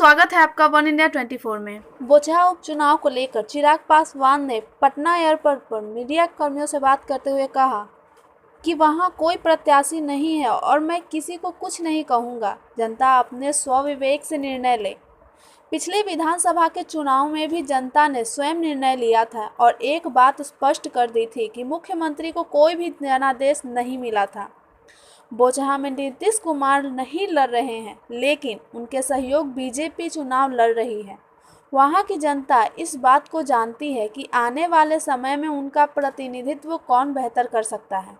स्वागत है आपका वन इंडिया 24 में। बोचहा उपचुनाव को लेकर चिराग पासवान ने पटना एयरपोर्ट पर मीडिया कर्मियों से बात करते हुए कहा कि वहां कोई प्रत्याशी नहीं है और मैं किसी को कुछ नहीं कहूंगा। जनता अपने स्वविवेक से निर्णय ले। पिछले विधानसभा के चुनाव में भी जनता ने स्वयं निर्णय लिया था और एक बात स्पष्ट कर दी थी कि मुख्यमंत्री को कोई भी जनादेश नहीं मिला था। बोचहा में नीतीश कुमार नहीं लड़ रहे हैं, लेकिन उनके सहयोग बीजेपी चुनाव लड़ रही है। वहां की जनता इस बात को जानती है कि आने वाले समय में उनका प्रतिनिधित्व कौन बेहतर कर सकता है।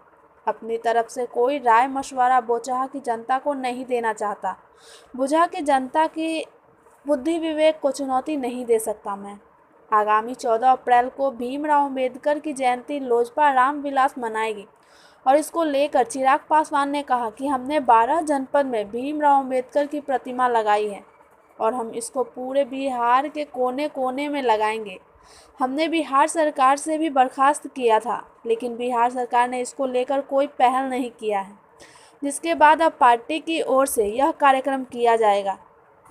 अपनी तरफ से कोई राय मशवरा बोचहा की जनता को नहीं देना चाहता। बोचहा की जनता की बुद्धि विवेक को चुनौती नहीं दे सकता मैं। आगामी 14 अप्रैल को भीमराव अंबेडकर की जयंती लोजपा रामविलास मनाएगी और इसको लेकर चिराग पासवान ने कहा कि हमने 12 जनपद में भीमराव अंबेडकर की प्रतिमा लगाई है और हम इसको पूरे बिहार के कोने कोने में लगाएंगे। हमने बिहार सरकार से भी बर्खास्त किया था, लेकिन बिहार सरकार ने इसको लेकर कोई पहल नहीं किया है, जिसके बाद अब पार्टी की ओर से यह कार्यक्रम किया जाएगा।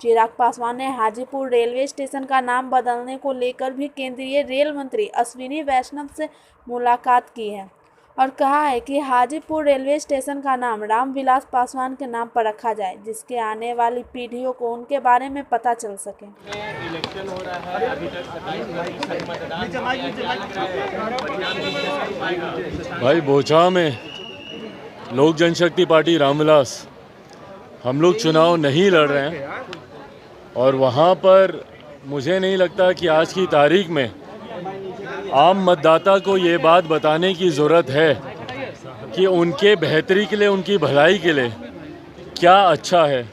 चिराग पासवान ने हाजीपुर रेलवे स्टेशन का नाम बदलने को लेकर भी केंद्रीय रेल मंत्री अश्विनी वैष्णव से मुलाकात की है और कहा है कि हाजीपुर रेलवे स्टेशन का नाम रामविलास पासवान के नाम पर रखा जाए, जिसके आने वाली पीढ़ियों को उनके बारे में पता चल सके। इलेक्शन हो रहा है, अभी तक 27 मतदान। भाई बोचहा में लोक जनशक्ति पार्टी रामविलास हम लोग चुनाव नहीं लड़ रहे हैं और वहाँ पर मुझे नहीं लगता कि आज की तारीख में आम मतदाता को ये बात बताने की ज़रूरत है कि उनके बेहतरी के लिए, उनकी भलाई के लिए क्या अच्छा है।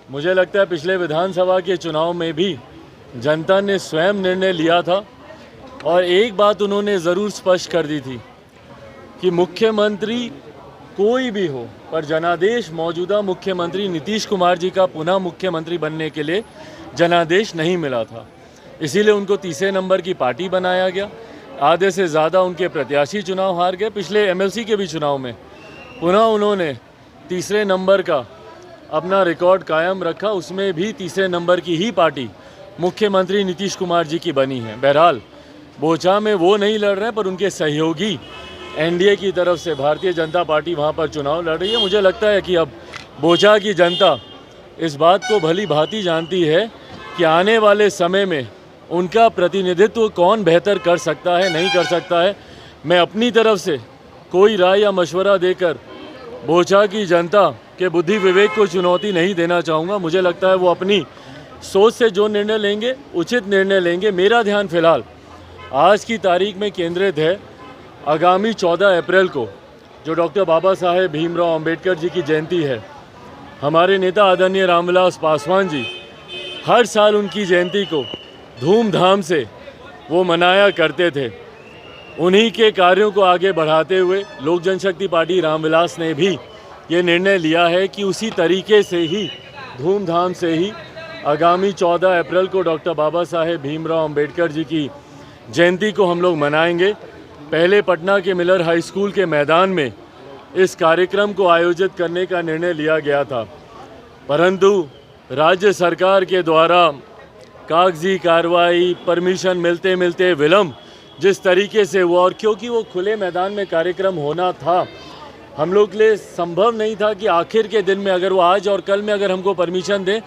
मुझे लगता है पिछले विधानसभा के चुनाव में भी जनता ने स्वयं निर्णय लिया था और एक बात उन्होंने ज़रूर स्पष्ट कर दी थी कि मुख्यमंत्री कोई भी हो, पर जनादेश मौजूदा मुख्यमंत्री नीतीश कुमार जी का पुनः मुख्यमंत्री बनने के लिए जनादेश नहीं मिला था। इसीलिए उनको तीसरे नंबर की पार्टी बनाया गया। आधे से ज़्यादा उनके प्रत्याशी चुनाव हार गए। पिछले एमएलसी के भी चुनाव में पुनः उन्होंने तीसरे नंबर का अपना रिकॉर्ड कायम रखा, उसमें भी तीसरे नंबर की ही पार्टी मुख्यमंत्री नीतीश कुमार जी की बनी है। बहरहाल बोचहा में वो नहीं लड़ रहे हैं, पर उनके सहयोगी एनडीए की तरफ से भारतीय जनता पार्टी वहाँ पर चुनाव लड़ रही है। मुझे लगता है कि अब बोचहा की जनता इस बात को भली भांति जानती है कि आने वाले समय में उनका प्रतिनिधित्व कौन बेहतर कर सकता है, नहीं कर सकता है। मैं अपनी तरफ से कोई राय या मशवरा देकर बोचहा की जनता के बुद्धि विवेक को चुनौती नहीं देना चाहूँगा। मुझे लगता है वो अपनी सोच से जो निर्णय लेंगे उचित निर्णय लेंगे। मेरा ध्यान फिलहाल आज की तारीख में केंद्रित है आगामी 14 अप्रैल को, जो डॉक्टर बाबा साहेब भीमराव अंबेडकर जी की जयंती है। हमारे नेता आदरणीय रामविलास पासवान जी हर साल उनकी जयंती को धूमधाम से वो मनाया करते थे। उन्हीं के कार्यों को आगे बढ़ाते हुए लोक जनशक्ति पार्टी रामविलास ने भी ये निर्णय लिया है कि उसी तरीके से ही धूमधाम से ही आगामी 14 अप्रैल को डॉक्टर बाबा साहेब भीमराव अंबेडकर जी की जयंती को हम लोग मनाएंगे। पहले पटना के मिलर हाई स्कूल के मैदान में इस कार्यक्रम को आयोजित करने का निर्णय लिया गया था, परंतु राज्य सरकार के द्वारा कागजी कार्रवाई, परमिशन मिलते मिलते विलम्ब जिस तरीके से हुआ, और क्योंकि वो खुले मैदान में कार्यक्रम होना था, हम लोग के लिए संभव नहीं था कि आखिर के दिन में अगर वो आज और कल में अगर हमको परमिशन दें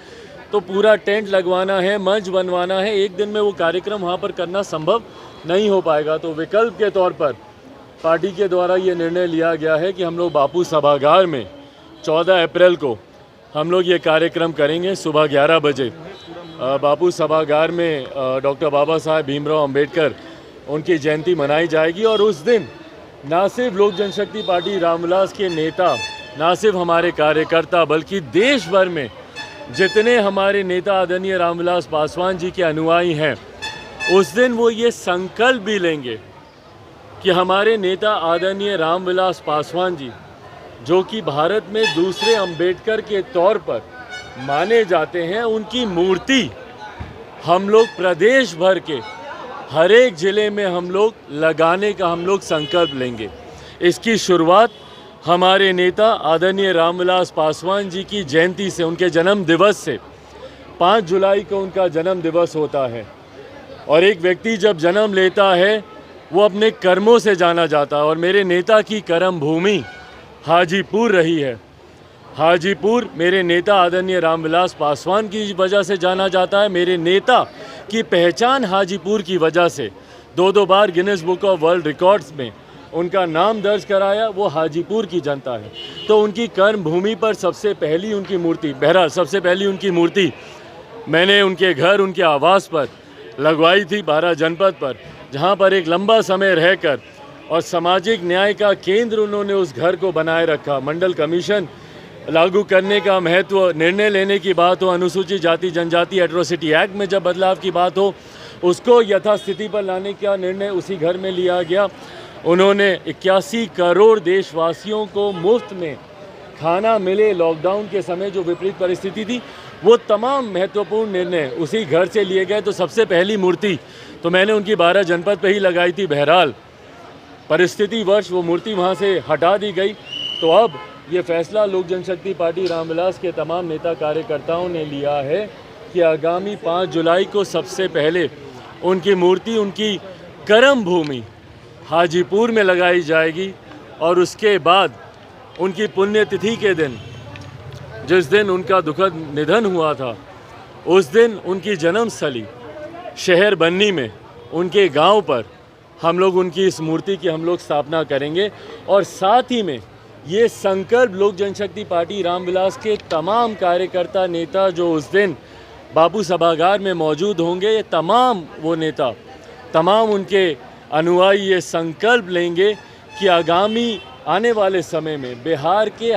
तो पूरा टेंट लगवाना है, मंच बनवाना है, एक दिन में वो कार्यक्रम वहाँ पर करना संभव नहीं हो पाएगा। तो विकल्प के तौर पर पार्टी के द्वारा ये निर्णय लिया गया है कि हम लोग बापू सभागार में 14 अप्रैल को हम लोग ये कार्यक्रम करेंगे। सुबह 11 बजे बापू सभागार में डॉक्टर बाबा साहेब भीमराव अंबेडकर उनकी जयंती मनाई जाएगी और उस दिन ना सिर्फ लोक जनशक्ति पार्टी रामविलास के नेता, ना सिर्फ हमारे कार्यकर्ता, बल्कि देश भर में जितने हमारे नेता आदरणीय रामविलास पासवान जी के अनुयायी हैं, उस दिन वो ये संकल्प भी लेंगे कि हमारे नेता आदरणीय रामविलास पासवान जी, जो कि भारत में दूसरे अंबेडकर के तौर पर माने जाते हैं, उनकी मूर्ति हम लोग प्रदेश भर के हर एक ज़िले में हम लोग लगाने का हम लोग संकल्प लेंगे। इसकी शुरुआत हमारे नेता आदरणीय रामविलास पासवान जी की जयंती से, उनके जन्म दिवस से 5 जुलाई को उनका जन्म दिवस होता है। और एक व्यक्ति जब जन्म लेता है वो अपने कर्मों से जाना जाता है, और मेरे नेता की कर्म भूमि हाजीपुर रही है। हाजीपुर मेरे नेता आदरणीय रामविलास पासवान की वजह से जाना जाता है। मेरे नेता की पहचान हाजीपुर की वजह से 2 बार Guinness book of world records में उनका नाम दर्ज कराया, वो हाजीपुर की जनता है। तो उनकी कर्म भूमि पर सबसे पहली उनकी मूर्ति, बहरहाल सबसे पहली उनकी मूर्ति मैंने उनके घर, उनके आवास पर लगवाई थी 12 जनपद पर, जहाँ पर एक लंबा समय रहकर और सामाजिक न्याय का केंद्र उन्होंने उस घर को बनाए रखा। मंडल कमीशन लागू करने का महत्व, निर्णय लेने की बात हो, अनुसूचित जाति जनजाति एट्रोसिटी एक्ट में जब बदलाव की बात हो, उसको यथास्थिति पर लाने का निर्णय उसी घर में लिया गया। उन्होंने 81 करोड़ देशवासियों को मुफ्त में खाना मिले लॉकडाउन के समय जो विपरीत परिस्थिति थी, वो तमाम महत्वपूर्ण निर्णय उसी घर से लिए गए। तो सबसे पहली मूर्ति तो मैंने उनकी 12 जनपद पे ही लगाई थी। बहरहाल परिस्थिति वर्ष वो मूर्ति वहाँ से हटा दी गई। तो अब ये फैसला लोक जनशक्ति पार्टी रामविलास के तमाम नेता कार्यकर्ताओं ने लिया है कि आगामी 5 जुलाई को सबसे पहले उनकी मूर्ति उनकी कर्म भूमि हाजीपुर में लगाई जाएगी, और उसके बाद उनकी पुण्यतिथि के दिन, जिस दिन उनका दुखद निधन हुआ था, उस दिन उनकी जन्मस्थली शहर बन्नी में उनके गांव पर हम लोग उनकी इस मूर्ति की हम लोग स्थापना करेंगे। और साथ ही में ये संकल्प लोक जनशक्ति पार्टी रामविलास के तमाम कार्यकर्ता नेता जो उस दिन बापू सभागार में मौजूद होंगे, ये तमाम वो नेता, तमाम उनके अनुयायी ये संकल्प लेंगे कि आगामी आने वाले समय में बिहार के